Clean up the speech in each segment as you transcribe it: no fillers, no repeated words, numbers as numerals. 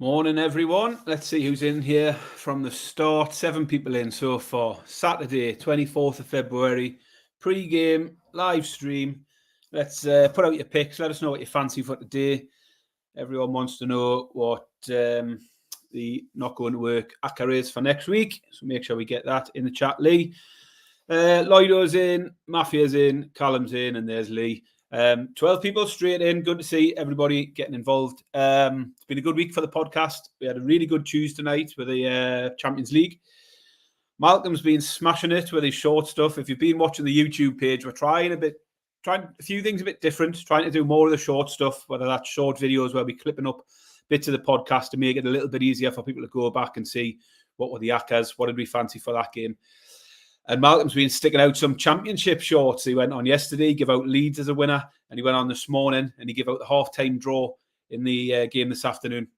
Morning, everyone. Let's see who's in here from the start. 7 people in so far. Saturday, 24th of February, pre-game, live stream. Let's put out your picks. Let us know what you fancy for today. Everyone wants to know what the not going to work ACCA is for next week. So make sure we get that in the chat. Lee, Lloydo's in, Mafia's in, Callum's in, and there's Lee. 12 people straight in. Good to see everybody getting involved. It's been a good week for the podcast. We had a really good Tuesday night with the Champions League. Malcolm's been smashing it with his short stuff. If you've been watching the YouTube page, we're trying a few things a bit different, trying to do more of the short stuff, whether that's short videos where we're clipping up bits of the podcast to make it a little bit easier for people to go back and see what were the ACCAs, what did we fancy for that game. And Malcolm's been sticking out some championship shorts. He went on yesterday, give out Leeds as a winner, and he went on this morning and he gave out the half-time draw in the game this afternoon.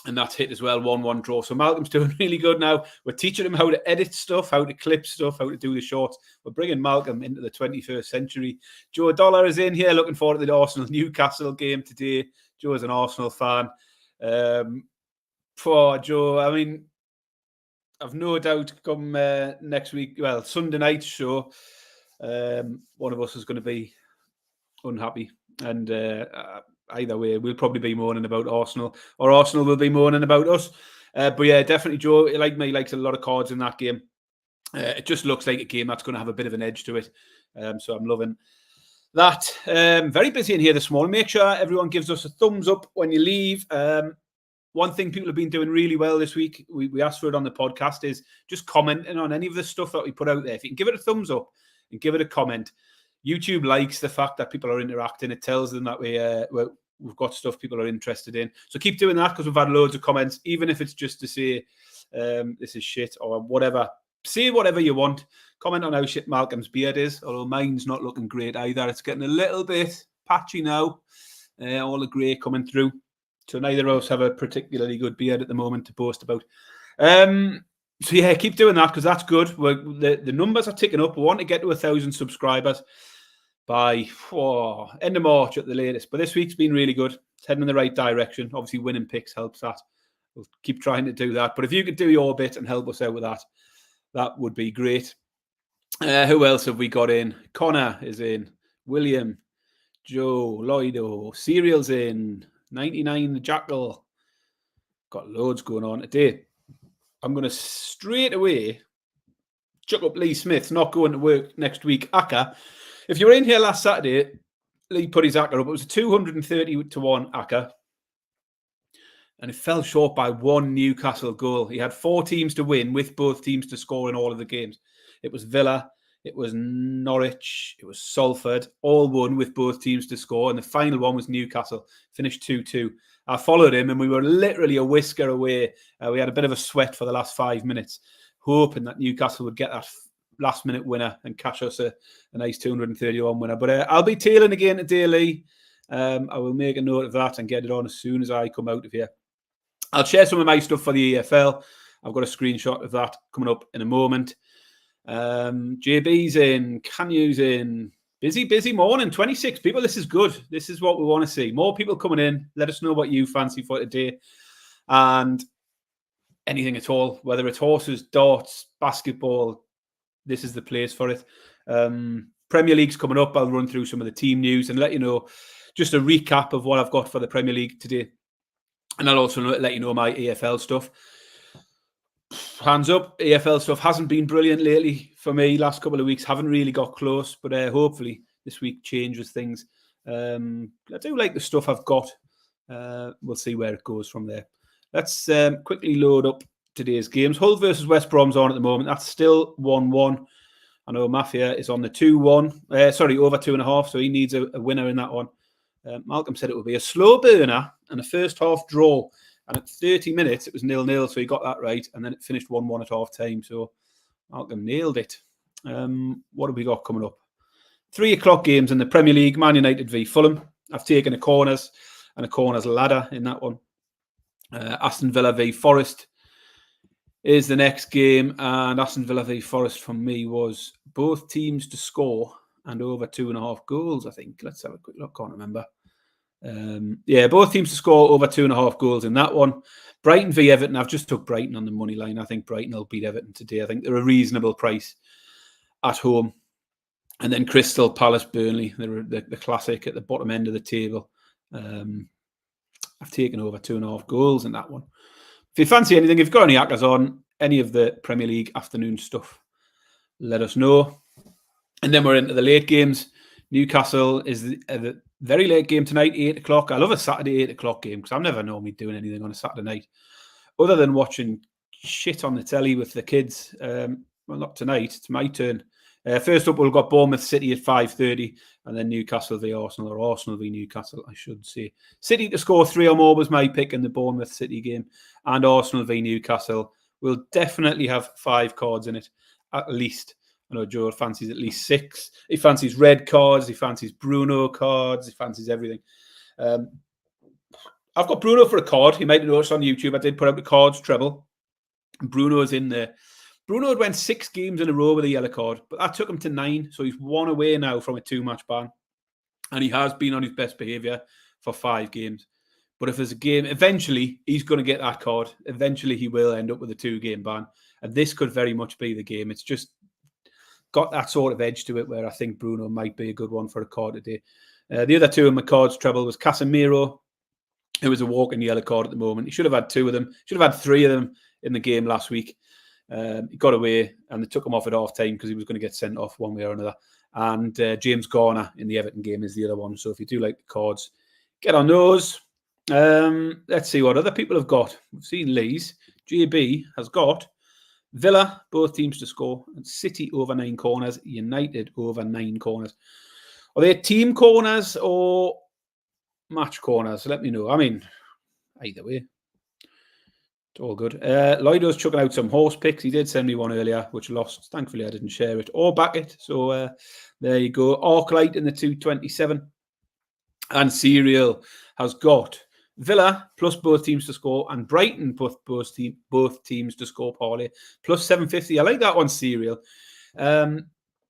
And that's hit as well, 1-1 draw. So Malcolm's doing really good now. We're teaching him how to edit stuff, how to clip stuff, how to do the shorts. We're bringing Malcolm into the 21st century. Joe Dollar is in here, looking forward to the Arsenal-Newcastle game today. Joe is an Arsenal fan. For Joe, I mean, I've no doubt come next week, well, Sunday night show, one of us is going to be unhappy. And either way, we'll probably be moaning about Arsenal, or Arsenal will be moaning about us. But yeah, definitely Joe, like me, likes a lot of cards in that game. It just looks like a game that's going to have a bit of an edge to it. So I'm loving that. Very busy in here this morning. Make sure everyone gives us a thumbs up when you leave. One thing people have been doing really well this week, we asked for it on the podcast, is just commenting on any of the stuff that we put out there. If you can give it a thumbs up and give it a comment. YouTube likes the fact that people are interacting. It tells them that we've got stuff people are interested in. So keep doing that, because we've had loads of comments, even if it's just to say this is shit or whatever. Say whatever you want. Comment on how shit Malcolm's beard is, although mine's not looking great either. It's getting a little bit patchy now. All the grey coming through. So neither of us have a particularly good beard at the moment to boast about. So yeah, keep doing that, because that's good. The numbers are ticking up. We want to get to 1,000 subscribers by end of March at the latest. But this week's been really good. It's heading in the right direction. Obviously, winning picks helps that. We'll keep trying to do that. But if you could do your bit and help us out with that, that would be great. Who else have we got in? Connor is in. William, Joe, Lloydo, Serial's in. 99 the Jackal. Got loads going on today. I'm going to straight away chuck up Lee Smith, not going to work next week. ACCA. If you were in here last Saturday, Lee put his ACCA up. It was a 230-1 ACCA. And it fell short by one Newcastle goal. He had 4 teams to win, with both teams to score in all of the games. It was Villa, it was Norwich, it was Salford, all won with both teams to score. And the final one was Newcastle, finished 2-2. I followed him and we were literally a whisker away. We had a bit of a sweat for the last 5 minutes, hoping that Newcastle would get that last-minute winner and cash us a nice 231 winner. But I'll be tailing again today, Lee. I will make a note of that and get it on as soon as I come out of here. I'll share some of my stuff for the EFL. I've got a screenshot of that coming up in a moment. JB's in, Canyu's in. Busy morning, 26 people. This is good. This is what we want to see. More people coming in. Let us know what you fancy for today. And anything at all, whether it's horses, darts, basketball, this is the place for it. Premier League's coming up. I'll run through some of the team news and let you know just a recap of what I've got for the Premier League today. And I'll also let you know my EFL stuff. Hands up, EFL stuff hasn't been brilliant lately for me. Last couple of weeks haven't really got close, but hopefully this week changes things. I do like the stuff I've got. We'll see where it goes from there. Let's quickly load up today's games. Hull versus West Brom's on at the moment. That's still 1-1. I know Mafia is on the 2-1. Over 2.5, so he needs a winner in that one. Malcolm said it would be a slow burner and a first half draw. And at 30 minutes, it was 0-0, so he got that right. And then it finished 1-1 at half time. So Malcolm nailed it. What have we got coming up? 3 o'clock games in the Premier League. Man United v Fulham. I've taken a corners and a corners ladder in that one. Aston Villa v Forest is the next game. And Aston Villa v Forest from me was both teams to score and over 2.5 goals, I think. Let's have a quick look. Can't remember. Yeah, both teams to score over 2.5 goals in that one. Brighton v Everton. I've just took Brighton on the money line. I think Brighton will beat Everton today. I think they're a reasonable price at home. And then Crystal Palace Burnley, the classic at the bottom end of the table. I've taken over 2.5 goals in that one. If you fancy anything, if you've got any hackers on any of the Premier League afternoon stuff, let us know. And then we're into the late games. Newcastle is the very late game tonight, 8 o'clock. I love a Saturday 8 o'clock game because I'm never normally doing anything on a Saturday night other than watching shit on the telly with the kids. Well, not tonight. It's my turn. First up, we've got Bournemouth City at 5:30 and then Newcastle v Arsenal, or Arsenal v Newcastle, I should say. City to score 3 or more was my pick in the Bournemouth City game, and Arsenal v Newcastle will definitely have 5 cards in it, at least. I know Joe fancies at least 6. He fancies red cards. He fancies Bruno cards. He fancies everything. I've got Bruno for a card. You might have noticed on YouTube, I did put out the cards treble. Bruno's in there. Bruno had went 6 games in a row with a yellow card, but that took him to 9. So he's 1 away now from a 2-match ban. And he has been on his best behaviour for 5 games. But if there's a game, eventually he's going to get that card. Eventually he will end up with a 2-game ban. And this could very much be the game. It's just got that sort of edge to it where I think Bruno might be a good one for a card today. The other 2 in my cards treble was Casemiro, who was a walking yellow card at the moment. He should have had 2 of them. Should have had 3 of them in the game last week. He got away and they took him off at half time because he was going to get sent off one way or another. And James Garner in the Everton game is the other one. So if you do like the cards, get on those. Let's see what other people have got. We've seen Lee's. JB has got Villa, both teams to score, and City over 9 corners, United over 9 corners. Are they team corners or match corners? Let me know. I mean, either way. All good. Lloydo's chucking out some horse picks. He did send me one earlier, which lost. Thankfully, I didn't share it or back it. So there you go. Arclight in the 227. And Serial has got Villa plus both teams to score and Brighton both teams to score parlay plus 750. I like that one, Serial,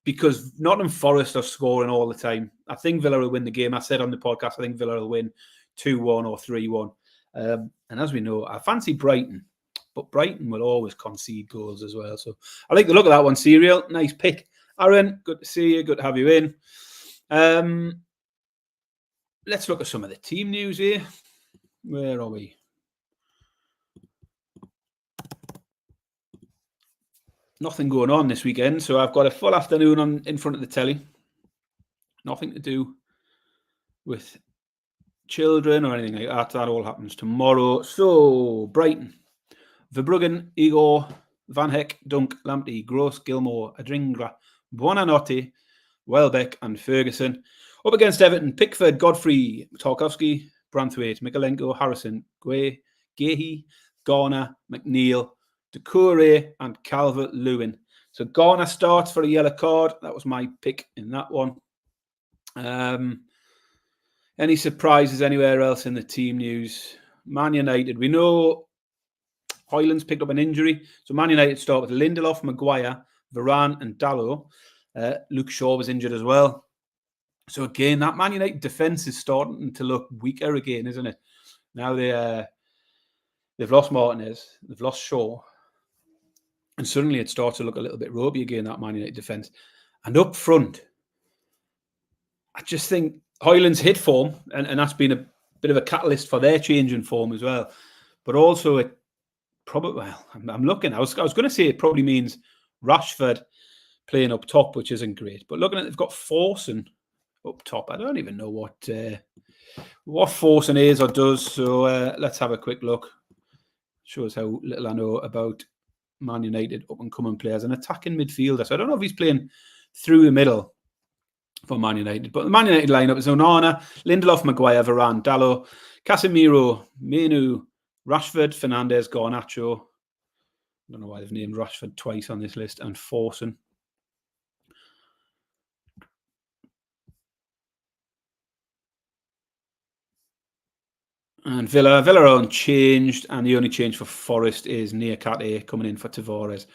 because Nottingham Forest are scoring all the time. I think Villa will win the game. I said on the podcast, I think Villa will win 2-1 or 3-1. And as we know, I fancy Brighton, but Brighton will always concede goals as well. So I like the look of that one, Serial. Nice pick. Aaron, good to see you. Good to have you in. Let's look at some of the team news here. Where are we? Nothing going on this weekend, so I've got a full afternoon in front of the telly. Nothing to do with children or anything like that. That all happens tomorrow. So, Brighton, Verbruggen, Igor, Van Heck, Dunk, Lamptey, Gross, Gilmore, Adringra, Buonanotte, Welbeck and Ferguson. Up against Everton, Pickford, Godfrey, Tarkowski, Branthwaite, Mikalenko, Harrison, Gehi, Garner, McNeil, Doucouré and Calvert-Lewin. So Garner starts for a yellow card. That was my pick in that one. Any surprises anywhere else in the team news? Man United. We know Hoyland's picked up an injury. So Man United start with Lindelof, Maguire, Varane and Dalot. Luke Shaw was injured as well. So again, that Man United defence is starting to look weaker again, isn't it? Now they've lost Martinez, they've lost Shaw. And suddenly it starts to look a little bit ropey again, that Man United defence. And up front, I just think Hoyland's hit form, and that's been a bit of a catalyst for their change in form as well. But also, it probably, well, I'm looking, I was going to say it probably means Rashford playing up top, which isn't great. But looking at, they've got Forson up top. I don't even know what Forson is or does. So let's have a quick look. Shows how little I know about Man United up-and-coming players. An attacking midfielder. So I don't know if he's playing through the middle for Man United. But the Man United lineup is Onana, Lindelof, Maguire, Varane, Dalot, Casemiro, Menu, Rashford, Fernandes, Garnacho. I don't know why they've named Rashford twice on this list. And Forson. And Villa are unchanged, and the only change for Forest is Niakate coming in for Tavares.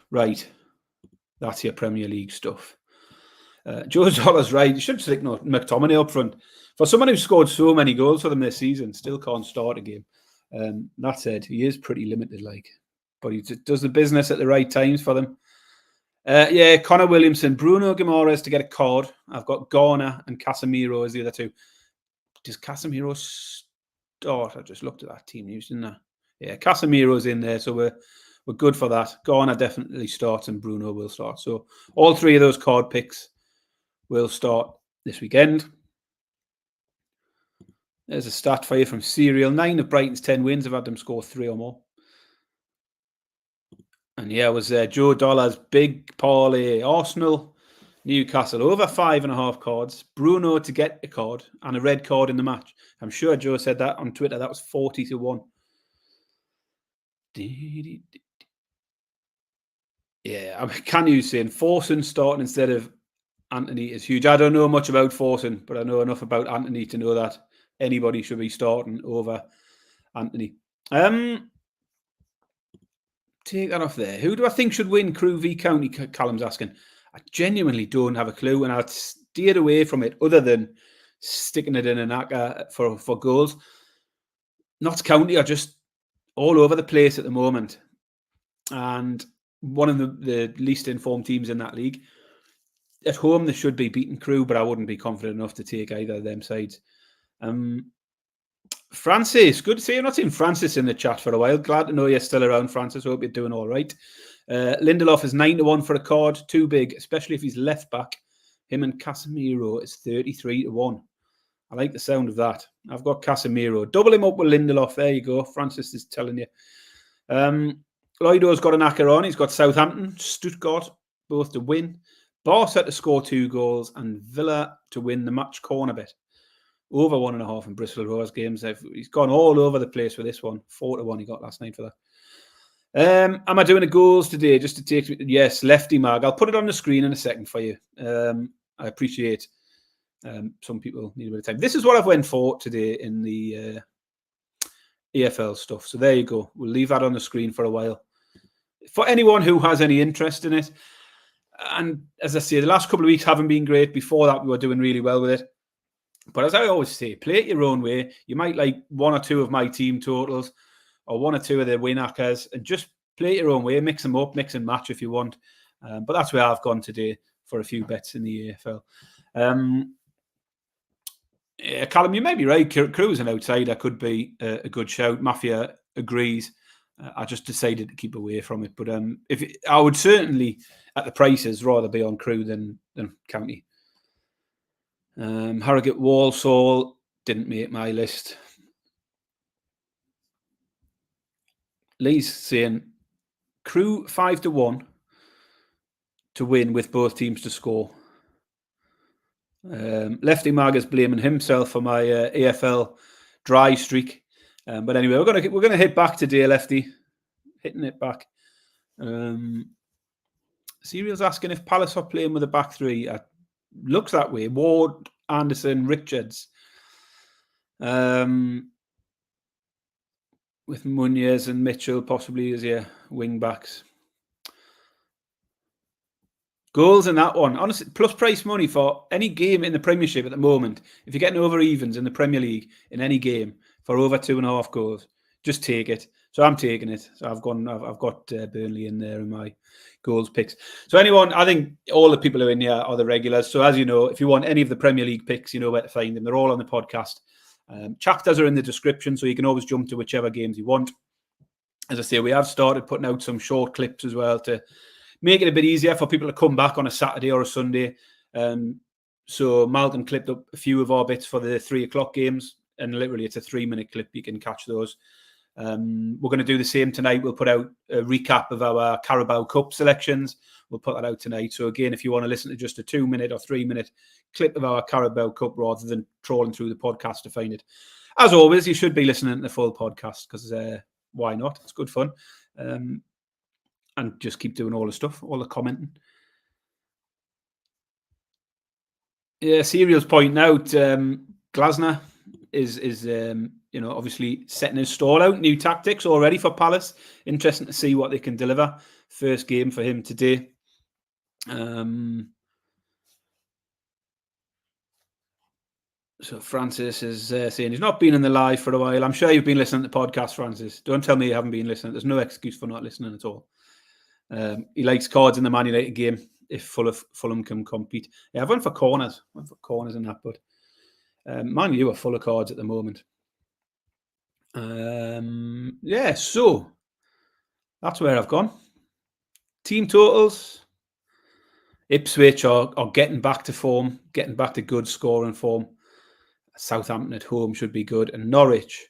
Right, that's your Premier League stuff. Joe Dollar's right. You should stick McTominay up front. For someone who scored so many goals for them this season, still can't start a game. That said, he is pretty limited, but he does the business at the right times for them. Connor Williamson, Bruno Guimaraes to get a card. I've got Garner and Casemiro as the other two. Does Casemiro start? I just looked at that team news, didn't I? Yeah, Casemiro's in there, so we're good for that. Garner definitely starts and Bruno will start. So all three of those card picks will start this weekend. There's a stat for you from Serial. 9 of Brighton's 10 wins have had them score 3 or more. And yeah, it was Joe Dollar's big parlay. Arsenal, Newcastle over 5.5 cards. Bruno to get a card and a red card in the match. I'm sure Joe said that on Twitter. That was 40-1. Yeah, can you saying Forson starting instead of Antony is huge. I don't know much about Forson, but I know enough about Antony to know that anybody should be starting over Antony. Take that off there. Who do I think should win Crewe v County? Callum's asking. I genuinely don't have a clue, and I'd steered away from it other than sticking it in an acca for goals. Notts County are just all over the place at the moment, and one of the least informed teams in that league. At home, they should be beating Crewe, but I wouldn't be confident enough to take either of them sides. Francis, good to see you. I've not seen Francis in the chat for a while. Glad to know you're still around, Francis. Hope you're doing all right. Lindelof is 9-1 for a card. Too big, especially if he's left back. Him and Casemiro is 33-1. I like the sound of that. I've got Casemiro. Double him up with Lindelof. There you go. Francis is telling you. Lloydo's got an acca on. He's got Southampton, Stuttgart, both to win. Barca to score 2 goals and Villa to win the match corner bet. Over 1.5 in Bristol Rovers games. He's gone all over the place with this one. 4-1 he got last night for that. Am I doing the goals today just to take... Yes, Lefty Mag. I'll put it on the screen in a second for you. I appreciate some people need a bit of time. This is what I've went for today in the EFL stuff. So there you go. We'll leave that on the screen for a while. For anyone who has any interest in it, and as I say, the last couple of weeks haven't been great. Before that, we were doing really well with it. But as I always say, play it your own way. You might like 1 or 2 of my team totals or 1 or 2 of the win hackers and just play it your own way. Mix them up, mix and match if you want. But that's where I've gone today for a few bets in the EFL. Yeah, Callum, you may be right. Crewe as an outsider could be a good shout. Mafia agrees. I just decided to keep away from it. But I would certainly, at the prices, rather be on Crewe than County. Harrogate Walsall didn't make my list. Lee's saying Crewe 5-1 to win with both teams to score. Lefty Mag is blaming himself for my AFL dry streak. But anyway, we're gonna hit back today, Lefty. Hitting it back. Serial's asking if Palace are playing with a back three. Looks that way. Ward, Anderson, Richards. With Munoz and Mitchell possibly as your wing backs. Goals in that one. Honestly, plus price money for any game in the Premiership at the moment. If you're getting over evens in the Premier League in any game for over 2.5 goals, just take it. So I'm taking it. So I've got Burnley in there in my goals picks. So anyone, I think all the people who are in here are the regulars. So as you know, if you want any of the Premier League picks, you know where to find them. They're all on the podcast. Chapters are in the description, so you can always jump to whichever games you want. As I say, we have started putting out some short clips as well to make it a bit easier for people to come back on a Saturday or a Sunday. So Malcolm clipped up a few of our bits for the 3 o'clock games, and literally it's a 3-minute clip. You can catch those. We're going to do the same tonight. We'll put out a recap of our Carabao Cup selections. We'll put that out tonight. So again, if you want to listen to just a 2-minute or 3-minute clip of our Carabao Cup rather than trawling through the podcast to find it, as always, you should be listening to the full podcast because why not? It's good fun. And just keep doing all the stuff, all the commenting. Yeah, Serial's pointing out Glasner is obviously setting his stall out. New tactics already for Palace. Interesting to see what they can deliver. First game for him today. So Francis is saying he's not been in the live for a while. I'm sure you've been listening to the podcast, Francis. Don't tell me you haven't been listening. There's no excuse for not listening at all. He likes cards in the Man United game if Fulham can compete. Yeah, I've went for corners. In that, but Man U are full of cards at the moment. Yeah, so that's where I've gone. Team totals. Ipswich are getting back to form, getting back to good scoring form. Southampton at home should be good, and Norwich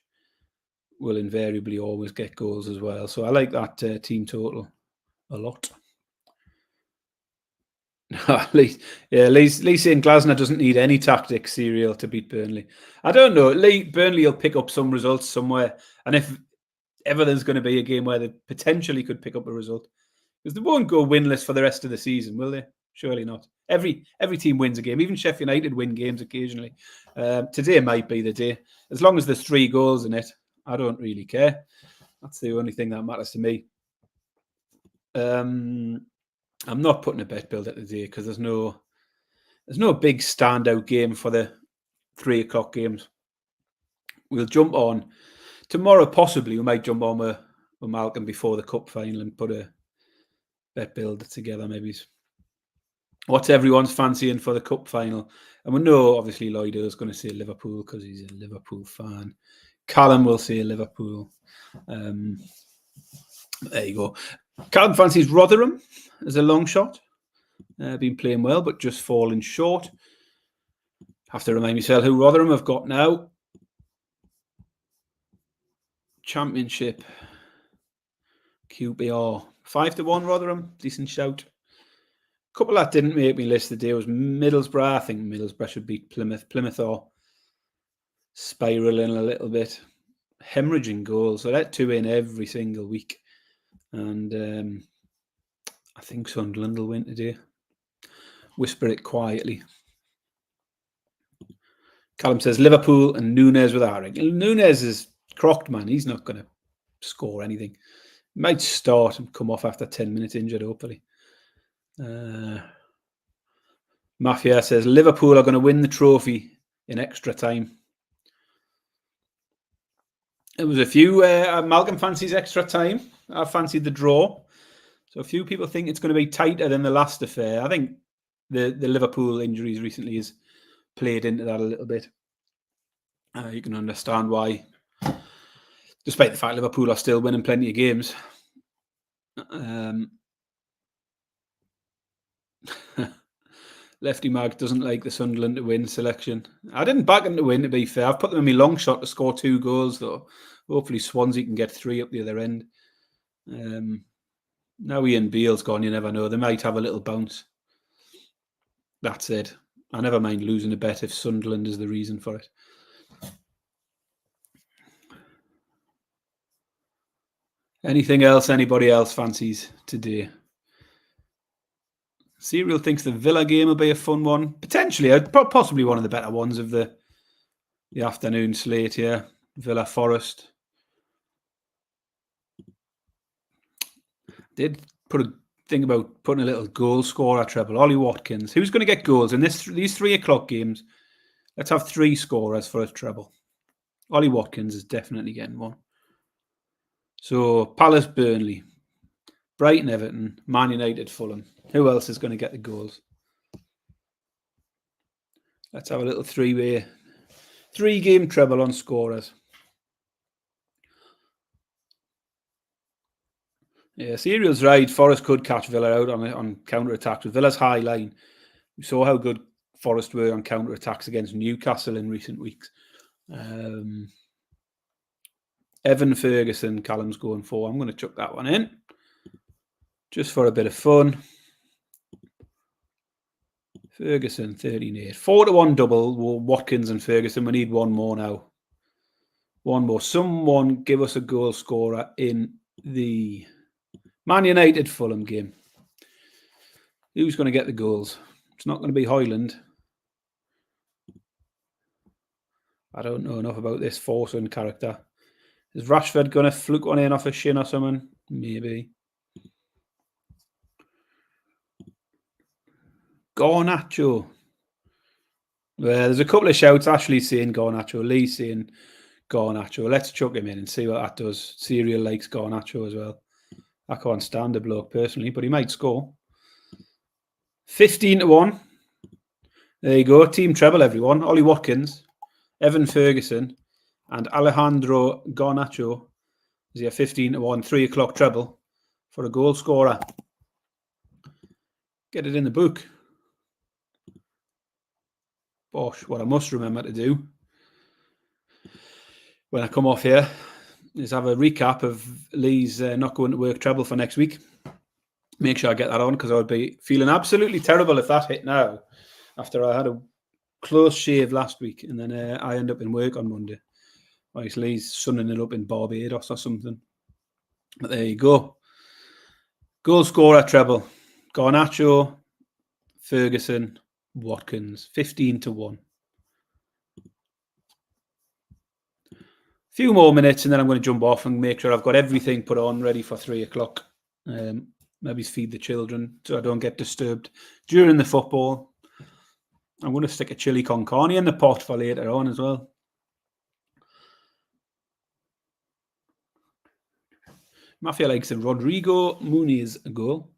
will invariably always get goals as well. So I like that team total a lot. Lee saying Glasner doesn't need any tactics, Serial, to beat Burnley. I don't know. Burnley will pick up some results somewhere, and if ever there's going to be a game where they potentially could pick up a result, because they won't go winless for the rest of the season, will they? Surely not. Every team wins a game. Even Sheffield United win games occasionally. Today might be the day. As long as there's 3 goals in it, I don't really care. That's the only thing that matters to me. I'm not putting a bet builder today because there's no big standout game for the 3 o'clock games. We'll jump on tomorrow. Possibly we might jump on with Malcolm before the cup final and put a bet builder together. Maybe. What's everyone's fancying for the cup final? And we know, obviously, Lloyd is going to say Liverpool because he's a Liverpool fan. Callum will say Liverpool. There you go. Callum fancies Rotherham as a long shot. Been playing well, but just falling short. Have to remind myself who Rotherham have got now. Championship. QPR. 5-1 Rotherham. Decent shout. Couple that didn't make me list today was Middlesbrough. I think Middlesbrough should beat Plymouth. Plymouth are spiralling a little bit. Hemorrhaging goals. So that 2 in every single week. And I think Sunderland will win today. Whisper it quietly. Callum says Liverpool and Nunes with Arik. Nunes is crocked, man. He's not going to score anything. He might start and come off after 10 minutes injured, hopefully. Mafia says Liverpool are going to win the trophy in extra time. There was a few. Malcolm fancies extra time. I fancied the draw. So a few people think it's going to be tighter than the last affair. I think the Liverpool injuries recently has played into that a little bit. You can understand why, despite the fact Liverpool are still winning plenty of games. Lefty Mag doesn't like the Sunderland to win selection. I didn't back them to win, to be fair. I've put them in my long shot to score 2 goals, though. Hopefully Swansea can get 3 up the other end. Now Ian Beale's gone, you never know. They might have a little bounce. That's it. I never mind losing a bet if Sunderland is the reason for it. Anything else anybody else fancies today? Serial thinks the Villa game will be a fun one. Potentially, possibly one of the better ones of the afternoon slate here. Villa Forest. Did put a thing about putting a little goal scorer treble. Ollie Watkins. Who's going to get goals in these 3 o'clock games? Let's have 3 scorers for a treble. Ollie Watkins is definitely getting one. So Palace, Burnley, Brighton, Everton, Man United, Fulham. Who else is going to get the goals? Let's have a little 3-way, 3-game treble on scorers. Yeah, Serial's right. Forest could catch Villa out on counter-attacks with Villa's high line. We saw how good Forest were on counter-attacks against Newcastle in recent weeks. Evan Ferguson, Callum's going for. I'm going to chuck that one in just for a bit of fun. Ferguson, 13-8. 4-1 double. Watkins and Ferguson. We need one more now. One more. Someone give us a goal scorer in the Man United Fulham game. Who's going to get the goals? It's not going to be Højlund. I don't know enough about this Forson character. Is Rashford going to fluke one in off a shin or something? Maybe. Garnacho. There's a couple of shouts. Ashley saying Garnacho, Lee saying Garnacho. Let's chuck him in and see what that does. Serial likes Garnacho as well. I can't stand the bloke personally, but he might score. 15-1. There you go. Team treble, everyone. Ollie Watkins, Evan Ferguson, and Alejandro Garnacho is here 15-1, 3 o'clock treble for a goal scorer. Get it in the book. Bosh, what I must remember to do when I come off here is have a recap of Lee's not going to work treble for next week. Make sure I get that on, because I would be feeling absolutely terrible if that hit now, after I had a close shave last week and then I end up in work on Monday. Whilst Lee's sunning it up in Barbados or something. But there you go. Goal scorer treble. Garnacho, Ferguson, Watkins. 15-1. Few more minutes and then I'm going to jump off and make sure I've got everything put on ready for 3 o'clock. Maybe feed the children so I don't get disturbed during the football. I'm going to stick a chili con carne in the pot for later on as well. Mafia likes a Rodrigo Muniz goal.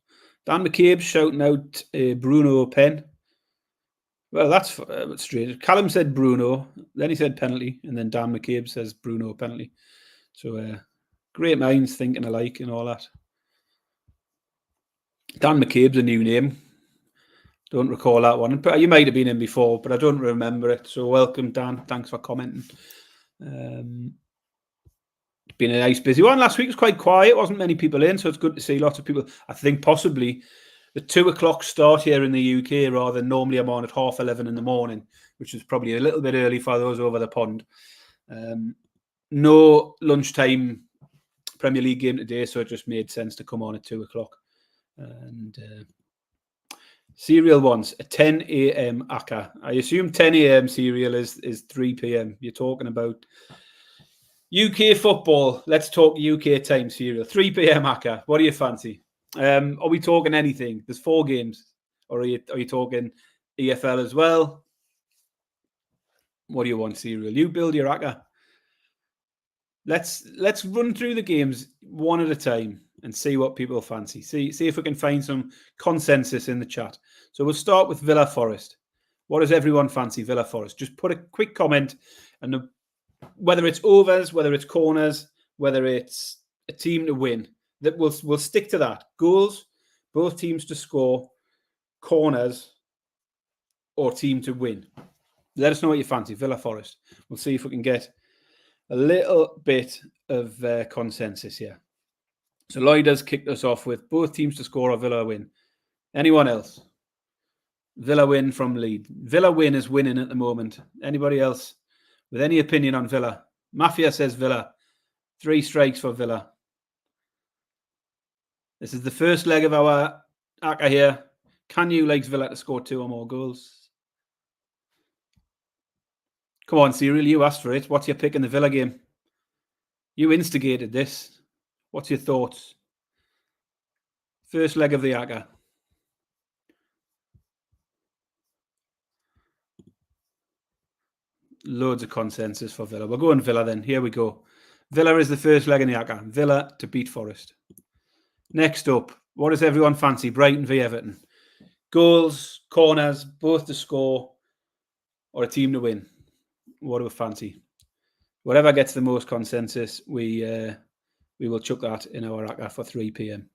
Dan McCabe shouting out Bruno Pen. Well, that's strange. Callum said Bruno, then he said penalty, and then Dan McCabe says Bruno penalty. So great minds thinking alike and all that. Dan McCabe's a new name. Don't recall that one. But you might have been in before, but I don't remember it. So welcome, Dan. Thanks for commenting. It's been a nice busy one. Last week was quite quiet. Wasn't many people in, so it's good to see lots of people. I think possibly the 2 o'clock start here in the UK, rather than normally I'm on at 11:30 in the morning, which is probably a little bit early for those over the pond. No lunchtime Premier League game today, so it just made sense to come on at 2 o'clock. And serial ones, a 10 a.m. ACCA. I assume 10 a.m. serial is 3 p.m. You're talking about UK football. Let's talk UK time serial. 3 p.m. ACCA. What do you fancy? Are we talking anything? There's 4 games. Or are you talking EFL as well? What do you want, serial? You build your ACCA. Let's run through the games one at a time and see what people fancy. See if we can find some consensus in the chat. So we'll start with Villa Forest. What does everyone fancy Villa Forest? Just put a quick comment, and whether it's overs, whether it's corners, whether it's a team to win, that we'll stick to that. Goals, both teams to score, corners, or team to win. Let us know what you fancy, Villa Forest. We'll see if we can get a little bit of consensus here. So Lloyd has kicked us off with both teams to score or Villa win. Anyone else? Villa win from lead. Villa win is winning at the moment. Anybody else with any opinion on Villa? Mafia says Villa. 3 strikes for Villa. This is the first leg of our ACCA here. Can you like Villa to score 2 or more goals? Come on, Cyril, you asked for it. What's your pick in the Villa game? You instigated this. What's your thoughts? First leg of the ACCA. Loads of consensus for Villa. We're going Villa then. Here we go. Villa is the first leg in the ACCA. Villa to beat Forest. Next up, what does everyone fancy? Brighton v Everton. Goals, corners, both to score, or a team to win. What do we fancy? Whatever gets the most consensus, we will chuck that in our ACCA for 3 p.m.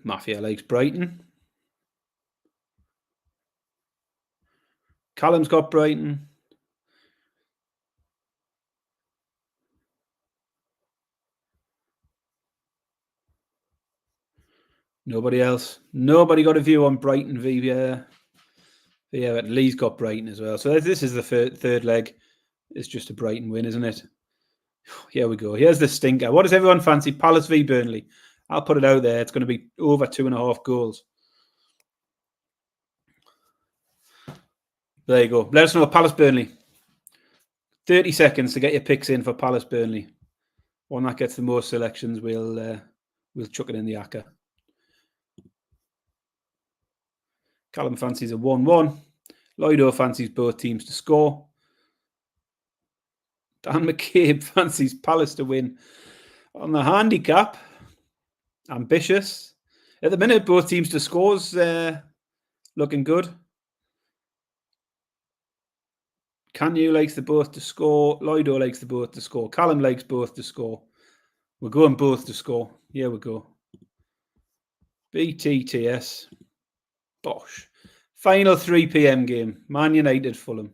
Mafia likes Brighton. Callum's got Brighton. Nobody else. Nobody got a view on Brighton v Everton. Lee's got Brighton as well. So this is the third leg. It's just a Brighton win, isn't it? Here we go. Here's the stinker. What does everyone fancy? Palace v Burnley. I'll put it out there. It's going to be over 2.5 goals. There you go. Let us know. Palace Burnley. 30 seconds to get your picks in for Palace Burnley. One that gets the most selections, we'll chuck it in the ACCA. Callum fancies a 1-1. Lloydo fancies both teams to score. Dan McCabe fancies Palace to win on the handicap. Ambitious. At the minute, both teams to scores looking good. Canyu likes the both to score. Lloydo likes the both to score. Callum likes both to score. We're going both to score. Here we go. BTTS. Bosh. Final 3 p.m. game. Man United, Fulham.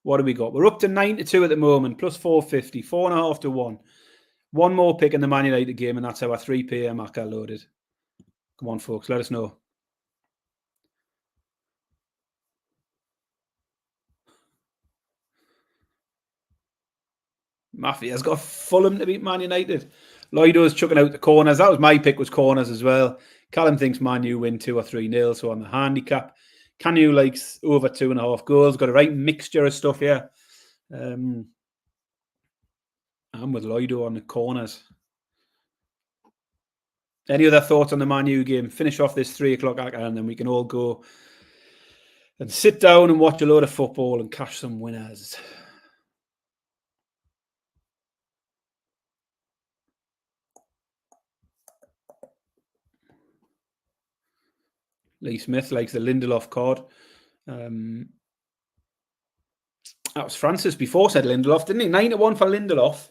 What do we got? We're up to 9-2 at the moment, plus 450, 4.5 to 1. One more pick in the Man United game, and that's our 3 p.m. ACCA loaded. Come on, folks, let us know. Mafia's got Fulham to beat Man United. Lloydo's chucking out the corners. That was my pick, was corners as well. Callum thinks Man U win 2 or 3-0, so on the handicap. Canyu likes over 2.5 goals. Got a right mixture of stuff here. I'm with Lloydo on the corners. Any other thoughts on the Man U game? Finish off this 3 o'clock ACCA, and then we can all go and sit down and watch a load of football and cash some winners. Lee Smith likes the Lindelof card. That was Francis before said Lindelof, didn't he? 9-1 for Lindelof.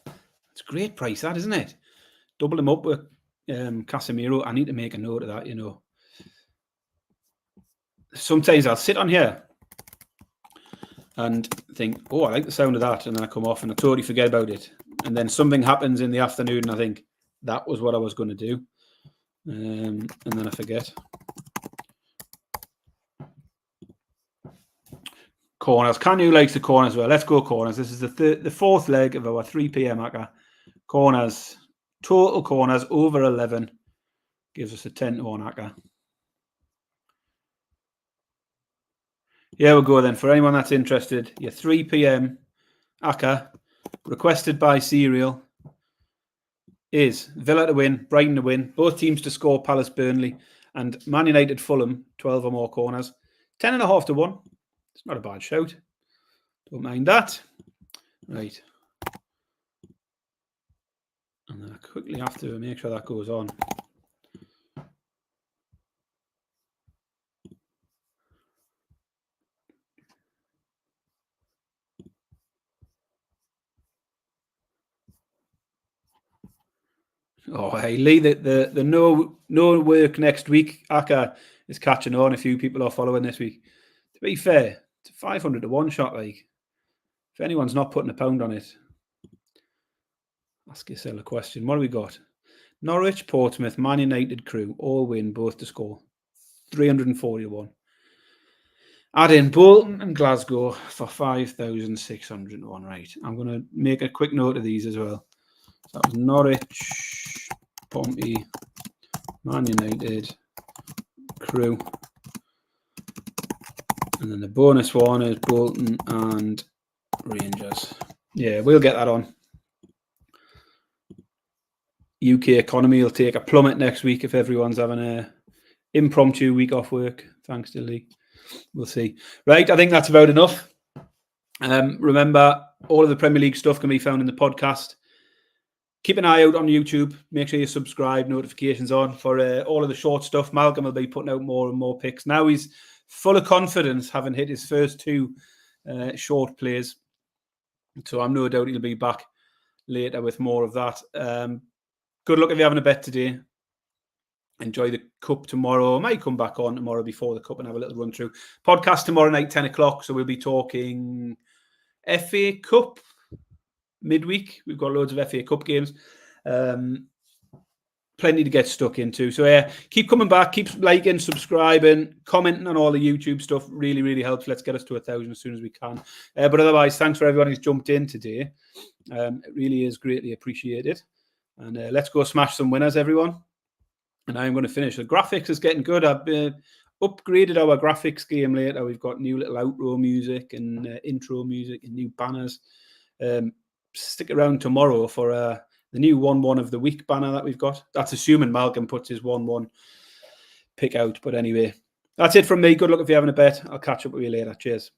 It's a great price, that, isn't it? Double him up with Casemiro. I need to make a note of that, you know. Sometimes I'll sit on here and think, oh, I like the sound of that. And then I come off and I totally forget about it. And then something happens in the afternoon and I think, that was what I was going to do. And then I forget. Corners. Canyu likes the corners as well. Let's go corners. This is the fourth leg of our 3 p.m. ACCA. Corners. Total corners over 11. Gives us a 10-1 ACCA. Here we go then. For anyone that's interested, your 3 p.m. ACCA, requested by Serial, is Villa to win, Brighton to win, both teams to score, Palace, Burnley, and Man United, Fulham, 12 or more corners. 10.5 to 1. It's not a bad shout. Don't mind that. Right. And then I quickly have to make sure that goes on. Oh, hey, Lee, the no work next week ACCA is catching on. A few people are following this week. To be fair, it's a 500 to 1 shot. Like, if anyone's not putting a pound on it, ask yourself a question. What do we got? Norwich, Portsmouth, Man United, Crew, all win, both to score. 340 to 1. Add in Bolton and Glasgow for 5,600 to 1. Right. I'm going to make a quick note of these as well. So that was Norwich, Pompey, Man United, Crew. And then the bonus one is Bolton and Rangers. Yeah, we'll get that on. UK economy will take a plummet next week if everyone's having a impromptu week off work. Thanks to Lee. We'll see. Right, I think that's about enough. Remember, all of the Premier League stuff can be found in the podcast. Keep an eye out on YouTube. Make sure you subscribe, notifications on for all of the short stuff. Malcolm will be putting out more and more picks. Now he's full of confidence, having hit his first 2 short plays. So I'm no doubt he'll be back later with more of that. Good luck if you're having a bet today. Enjoy the Cup tomorrow. I might come back on tomorrow before the Cup and have a little run through. Podcast tomorrow night, 10 o'clock. So we'll be talking FA Cup midweek. We've got loads of FA Cup games. Plenty to get stuck into. So yeah, keep coming back, keep liking, subscribing, commenting on all the YouTube stuff. Really, really helps. Let's get us to 1,000 as soon as we can. But otherwise, thanks for everyone who's jumped in today. It really is greatly appreciated. And let's go smash some winners, everyone. And I'm going to finish. The graphics is getting good. I've upgraded our graphics game later. We've got new little outro music and intro music and new banners. Stick around tomorrow for the new 1-1 of the week banner that we've got. That's assuming Malcolm puts his 1-1 pick out. But anyway, That's it from me. Good luck if you're having a bet. I'll catch up with you later. Cheers.